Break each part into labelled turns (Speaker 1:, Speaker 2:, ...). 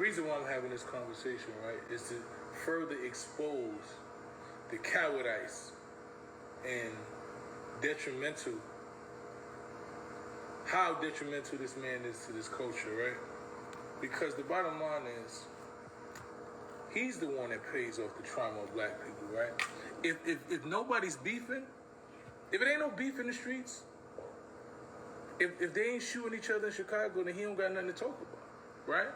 Speaker 1: reason why I'm having this conversation, right, is to further expose the cowardice and how detrimental this man is to this culture, right? Because the bottom line is, he's the one that pays off the trauma of black people, right? If nobody's beefing, if it ain't no beef in the streets, if they ain't shooting each other in Chicago, then he don't got nothing to talk about, right?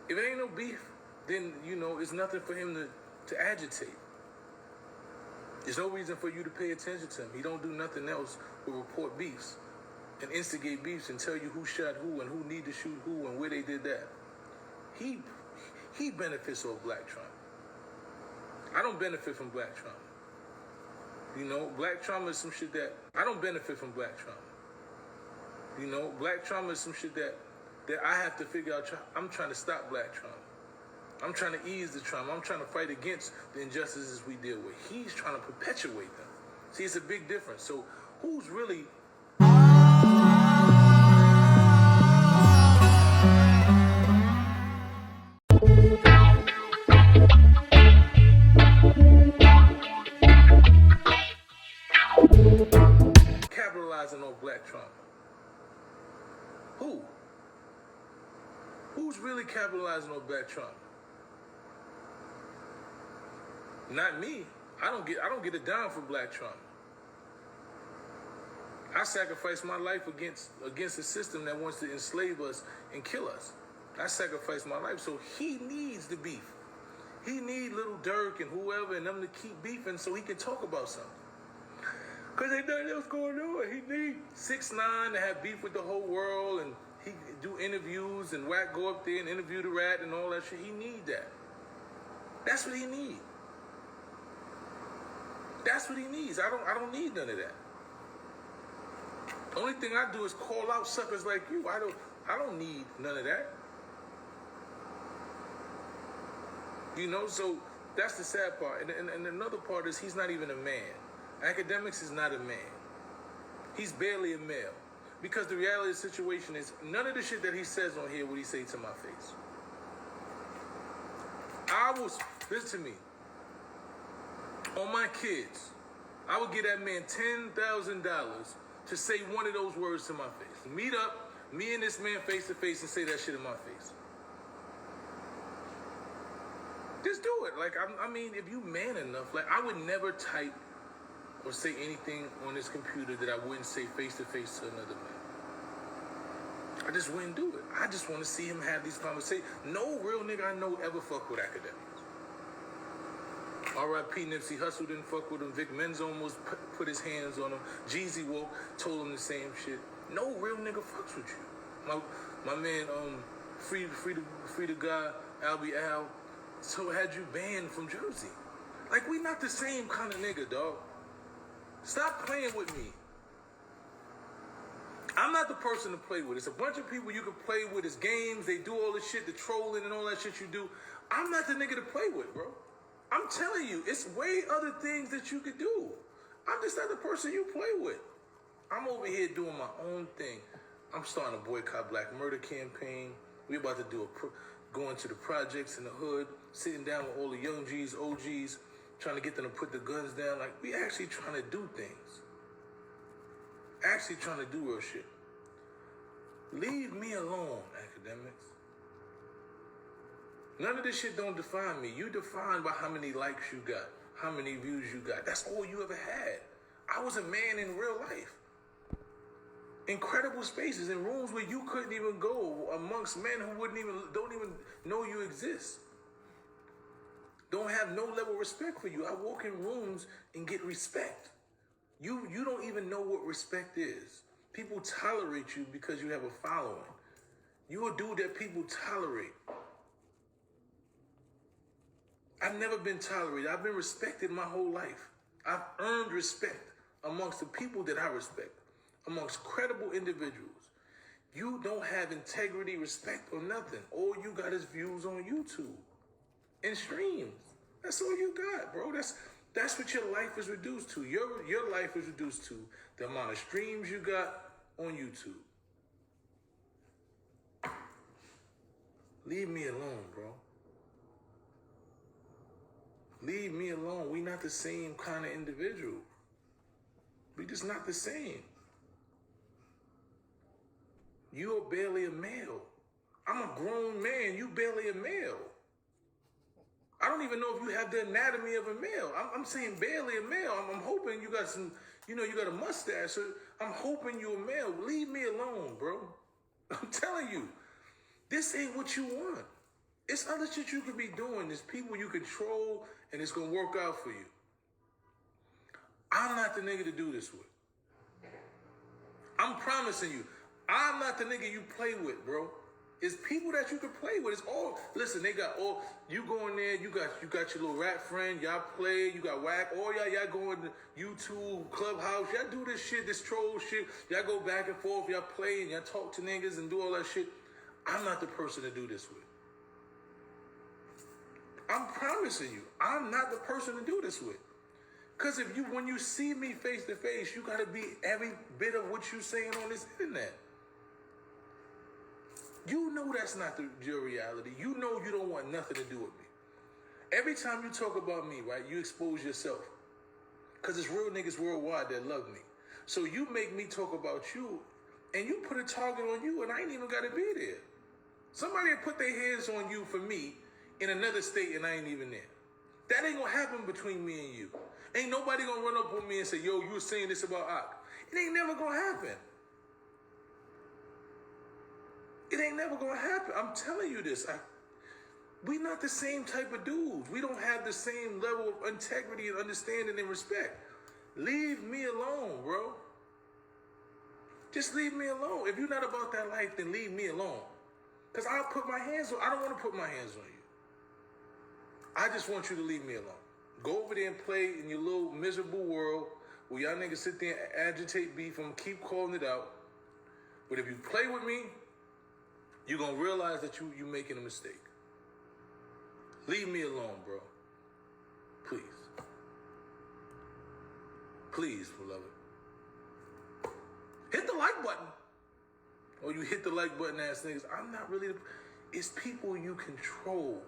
Speaker 1: If it ain't no beef, then, it's nothing for him to agitate. There's no reason for you to pay attention to him. He don't do nothing else but report beefs and instigate beefs and tell you who shot who and who need to shoot who and where they did that. He benefits off black trauma. I don't benefit from black trauma. Black trauma is some shit that I don't benefit from black trauma. Black trauma is some shit that I have to figure out. I'm trying to stop black trauma. I'm trying to ease the trauma. I'm trying to fight against the injustices we deal with. He's trying to perpetuate them. See, it's a big difference. So who's really capitalizing on black trauma? Who's really capitalizing on black trauma? Not me. I don't get a dime for black trauma. I sacrificed my life against a system that wants to enslave us and kill us. I sacrificed my life, so he needs the beef. He needs Little Dirk and whoever and them to keep beefing so he can talk about something. Because ain't nothing else going on. He needs 6ix9ine to have beef with the whole world, and he do interviews, and Wack go up there and interview the rat and all that shit. He need that. That's what he need. That's what he needs. I don't need none of that. The only thing I do is call out suckers like you. I don't need none of that. So that's the sad part. And another part is he's not even a man. AKADEMIKS is not a man. He's barely a male. Because the reality of the situation is none of the shit that he says on here would he say to my face. Listen to me. On my kids, I would give that man $10,000 to say one of those words to my face. Meet up, me and this man face to face, and say that shit in my face. Just do it. If you man enough, I would never type or say anything on this computer that I wouldn't say face to face to another man. I just wouldn't do it. I just want to see him have these conversations. No real nigga I know ever fuck with AKADEMIKS. R.I.P. Nipsey Hussle didn't fuck with him. Vic Menzo almost put his hands on him. Jeezy woke, told him the same shit. No real nigga fucks with you. My man, free the guy, Albie Al, so had you banned from Jersey. We not the same kind of nigga, dog. Stop playing with me. I'm not the person to play with. It's a bunch of people you can play with. It's games. They do all this shit, the trolling and all that shit you do. I'm not the nigga to play with, bro. I'm telling you, it's way other things that you could do. I'm just not the person you play with. I'm over here doing my own thing. I'm starting a boycott black murder campaign. We about to do going to the projects in the hood, sitting down with all the young G's, OGs, trying to get them to put the guns down. We actually trying to do things. Actually trying to do real shit. Leave me alone, AKADEMIKS. None of this shit don't define me. You defined by how many likes you got, how many views you got. That's all you ever had. I was a man in real life. Incredible spaces, in rooms where you couldn't even go, amongst men who don't even know you exist. Don't have no level of respect for you. I walk in rooms and get respect. You don't even know what respect is. People tolerate you because you have a following. You a dude that people tolerate. I've never been tolerated. I've been respected my whole life. I've earned respect amongst the people that I respect, amongst credible individuals. You don't have integrity, respect, or nothing. All you got is views on YouTube and streams. That's all you got, bro. That's what your life is reduced to. Your life is reduced to the amount of streams you got on YouTube. Leave me alone, bro. Leave me alone. We not the same kind of individual. We just not the same. You are barely a male. I'm a grown man. You barely a male. I don't even know if you have the anatomy of a male. I'm saying barely a male. I'm hoping you got some, you got a mustache. So I'm hoping you're a male. Leave me alone, bro. I'm telling you, this ain't what you want. It's other shit you could be doing. There's people you control, and it's going to work out for you. I'm not the nigga to do this with. I'm promising you, I'm not the nigga you play with, bro. It's people that you can play with. It's all, listen, they got all, you go in there, you got your little rap friend, y'all play, you got whack, all y'all go into YouTube, Clubhouse, y'all do this shit, this troll shit, y'all go back and forth, y'all play and y'all talk to niggas and do all that shit. I'm not the person to do this with. I'm promising you, I'm not the person to do this with. Because when you see me face to face, you got to be every bit of what you saying on this internet. You know that's not your reality. You know you don't want nothing to do with me. Every time you talk about me, right, you expose yourself. Because it's real niggas worldwide that love me. So you make me talk about you, and you put a target on you, and I ain't even got to be there. Somebody put their hands on you for me in another state, and I ain't even there. That ain't going to happen between me and you. Ain't nobody going to run up on me and say, yo, you were saying this about Ak. It ain't never going to happen. It ain't never going to happen. I'm telling you this. We not the same type of dudes. We don't have the same level of integrity and understanding and respect. Leave me alone, bro. Just leave me alone. If you're not about that life, then leave me alone. Because I'll put my hands on, I don't want to put my hands on you. I just want you to leave me alone. Go over there and play in your little miserable world where y'all niggas sit there and agitate beef and keep calling it out. But if you play with me, you're going to realize that you making a mistake. Leave me alone, bro. Please. Please, beloved. Hit the like button. Or you hit the like button ass niggas. I'm not really... It's people you control.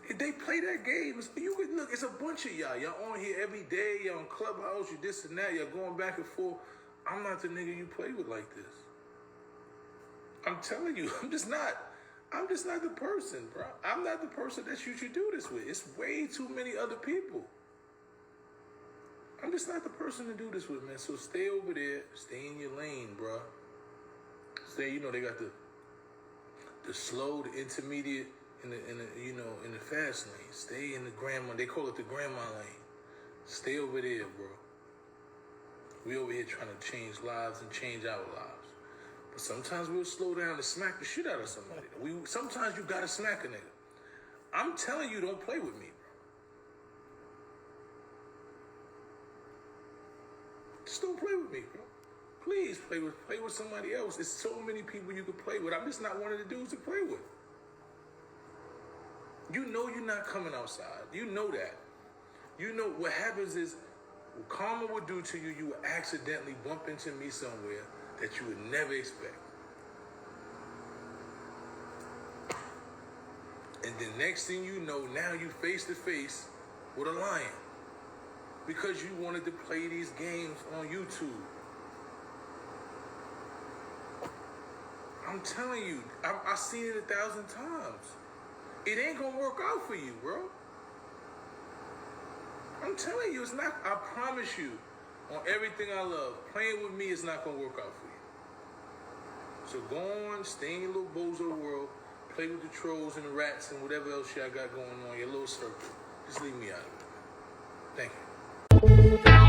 Speaker 1: If they play that game, you can look, it's a bunch of y'all. Y'all on here every day, y'all on Clubhouse, you this and that, y'all going back and forth. I'm not the nigga you play with like this. I'm telling you, I'm just not the person, bro. I'm not the person that you should do this with. It's way too many other people. I'm just not the person to do this with, man. So stay over there, stay in your lane, bro. Stay, they got the slow, the intermediate, in the fast lane. Stay in the grandma. They call it the grandma lane. Stay over there, bro. We over here trying to change lives and change our lives. But sometimes we'll slow down and smack the shit out of somebody. Sometimes you gotta smack a nigga. I'm telling you, don't play with me, bro. Just don't play with me, bro. Please play with somebody else. There's so many people you can play with. I'm just not one of the dudes to play with. You know you're not coming outside. You know that. You know what happens is, what karma will do to you, you will accidentally bump into me somewhere that you would never expect. And the next thing you know, now you face to face with a lion. Because you wanted to play these games on YouTube. I'm telling you, I've seen it 1,000 times. It ain't gonna work out for you, bro. I'm telling you, it's not. I promise you, on everything I love, playing with me is not gonna work out for you. So go on, stay in your little bozo world, play with the trolls and the rats and whatever else y'all got going on, your little circle. Just leave me out of it. Thank you.